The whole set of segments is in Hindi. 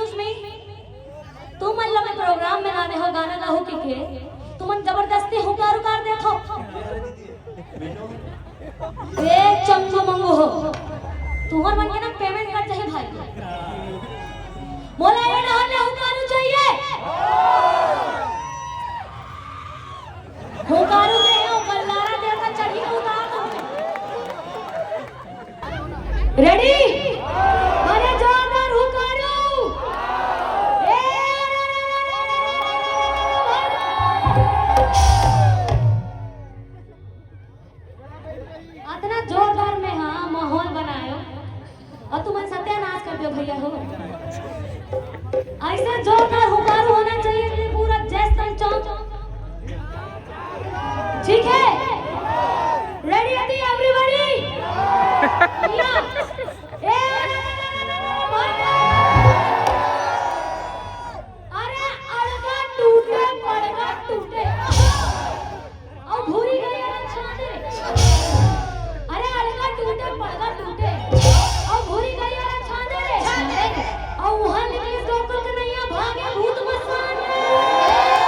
एक्सक्यूज मी, तुम अल्लाह में प्रोग्राम में गाने हो गाना गाहो के तुम जबरदस्ती हुकार उकार दे थो ए चमचो मंगो हो तुहर मन के ना पेमेंट कर चाहिए भाई मोला ये ना हले हुकारू चाहिए हुकारू दे हो बल्लारा देता चाहिए उतार दो रेडी अरे जोरदार हुकारू इतना जोरदार में हाँ माहौल बनायो और तुम सत्यानाश कर दो भैया हो ऐसा जोरदार हुकारू होना चाहिए कि पूरा जैसन चौक ठीक है रेडी है एवरीबॉडी अरे अड़गा टूटे पड़गा टूटे और भूरी गई छाने अरे अड़गा टूटे पड़गा टूटे और भूरी गई छाने और वहां निकले गोकुल कन्हैया भागे भूत Mastan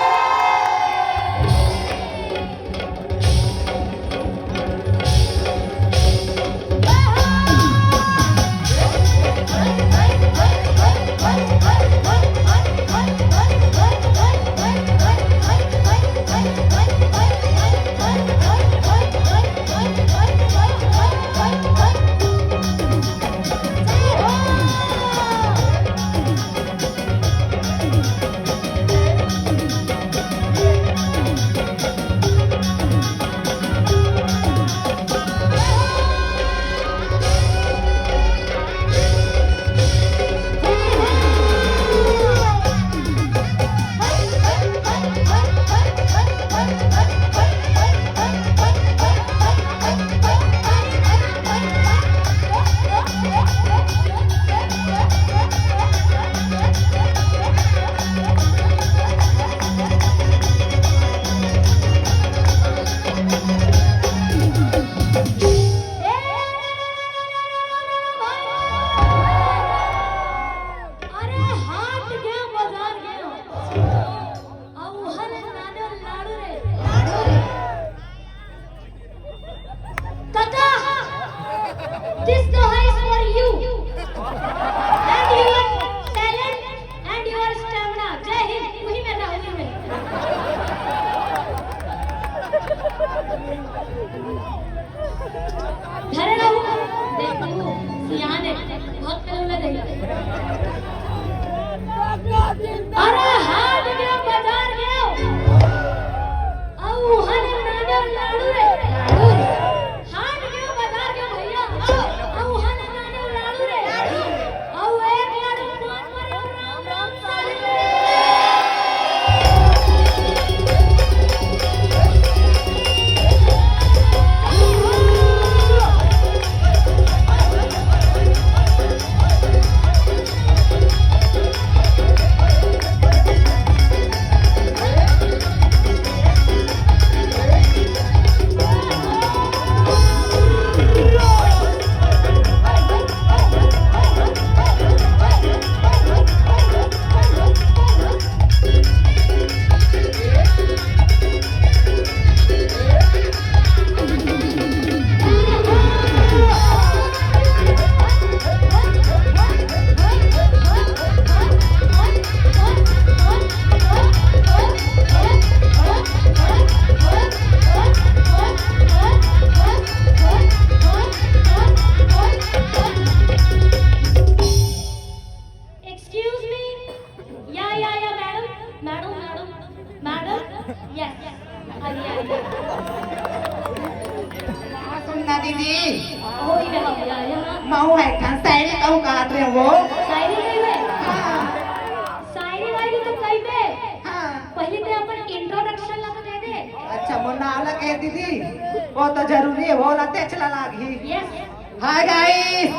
hi guys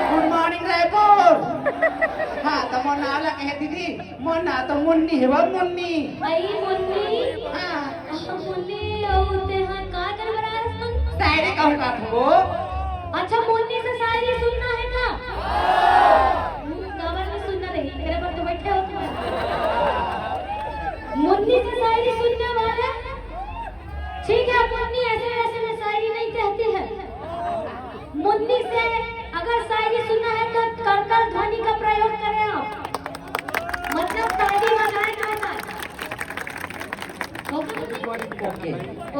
good morning Raipur हाँ तो मोर नाम ला कहे दीदी मोर ना तो मुन्नी है वो मुन्नी आई मुन्नी हाँ मुन्नी औते हां का कर बरा सुन शायरी कहूं का हो अच्छा मुन्नी से शायरी सुनना है ना खबर में सुनना रही ओके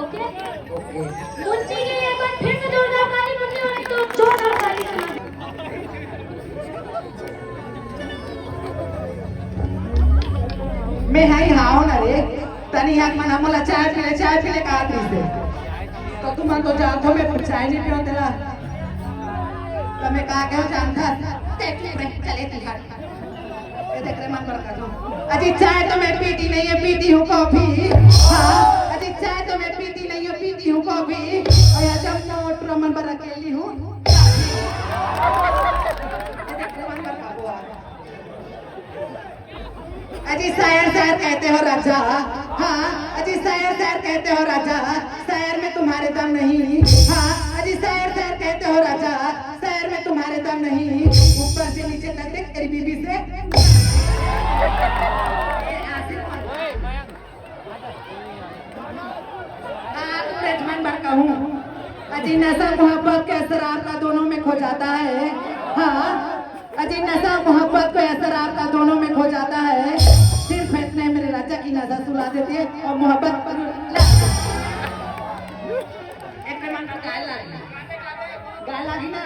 ओके ओके मुन्नी के लिए एक बार फिर से जोरदार ताली मुन्नी और एक तो जोरदार ताली सुना मैं हाई हाओ ना रे तनी हाथ मन हमला चाय पीले का आदमी से तो तुम तो जानते हो मैं चाय नहीं पियो तेरा तो मैं कहा क्या जानता देख ले मैं चले तिहाड़ ये देख रे मन पर कर दो अजी चाय तो मैं पीती नहीं है पीती हूँ कॉफी हाँ अजी चाय तो मैं पीती नहीं है पीती हूँ कॉफी और यहाँ जब मोटर मन पर अकेली हूँ अजी शायर कहते हो राजा हाँ अजी शायर कहते हो राजा शायर में तुम्हारे दम नहीं हाँ अजी शायर कहते हो राजा शायर में तुम्हारे दम नहीं ऊपर से नीचे तक देख तेरी बीबी से कहूँ अजी नशा मोहब्बत के असर आपका दोनों में खो जाता है हाँ अजी नशा मोहब्बत को असर आपका दोनों में खो जाता है सिर्फ इतने मेरे राजा की नजर सुला देती है और मोहब्बत पर गाय लागी ना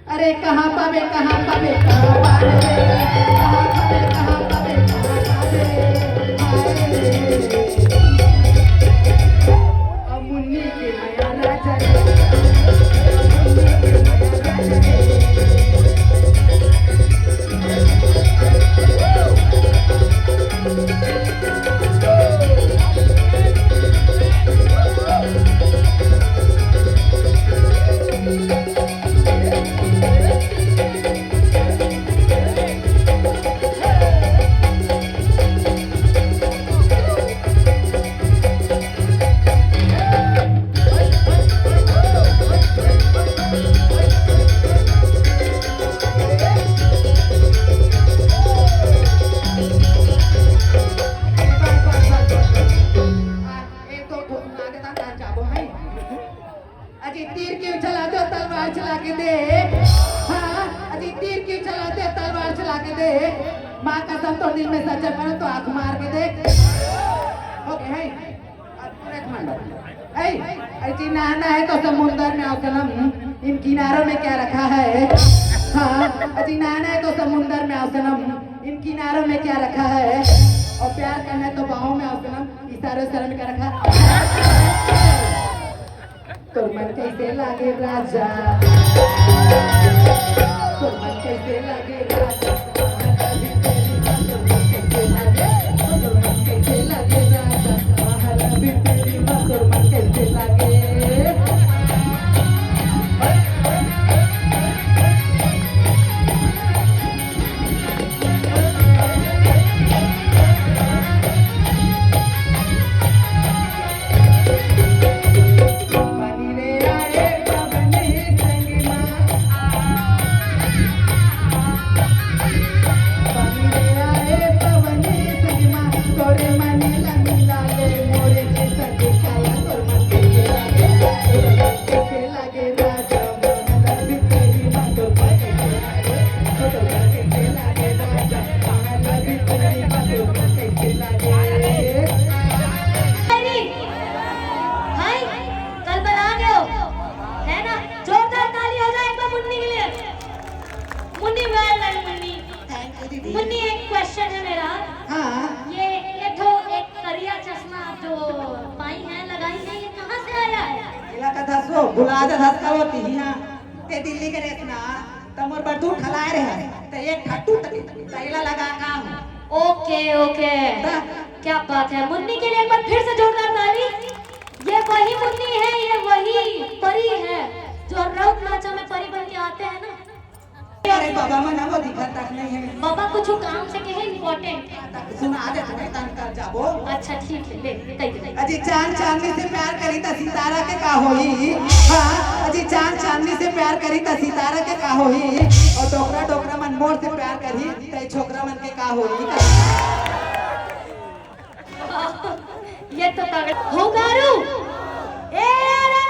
अरे कहाँ पावे कहाँ पावे कहाँ पावे कहाँ पावे कहाँ पावे अब मुन्नी के नया राजा अजी तीर क्यों चलाते हो तलवार चला के दे हाँ अजी तीर क्यों चलाते हो तलवार चला के दे माँ कसम तो दिल में सच्चा करो तो आंख मार के दे ओके है एक मिनट अजी नहाना है तो समुंदर में आओ सनम इन किनारों में क्या रखा है हाँ अजी नहाना है तो समुंदर में आओ सनम इन किनारों में क्या रखा है और प्यार करना है तो बाहों में आओ सनम इशारों इशारों में क्या रखा तो मन कैसे लागे राजा तो मन कैसे लागे राजा तो मन कैसे लागे राजा तो मन कैसे लागे मुन्नी एक क्वेश्चन है मेरा हाँ ये तो एक करिया चश्मा आप जो पाई है लगाई है ये कहाँ से आया है इला कथा सो बुला दे धस का होती है ते दिल्ली के रेतना तमोर पर तू ठलाए रहे ते एक ठट्टू तैला लगा काम ओके ओके क्या बात है मुन्नी के लिए एक बार फिर से जोरदार ताली ये वही मुन्नी है ये वही परी है जो रौद नाचा में परी बन के आते हैं ना अरे बाबा मना वो दिखत तक नहीं है बाबा कुछ काम से कहे इम्पोर्टेंट सुना दे तुम्हें तन कर जाबो अच्छा ठीक है ले कही अजी चांद चांदनी से प्यार करी त सितारा के का होई हां अजी चांद चांदनी से प्यार करी त सितारा के का होई और डोकरा डोकरा मन मोर से प्यार करी त छोकरा मन के का होई ये तो पागल हो गारू ए अरे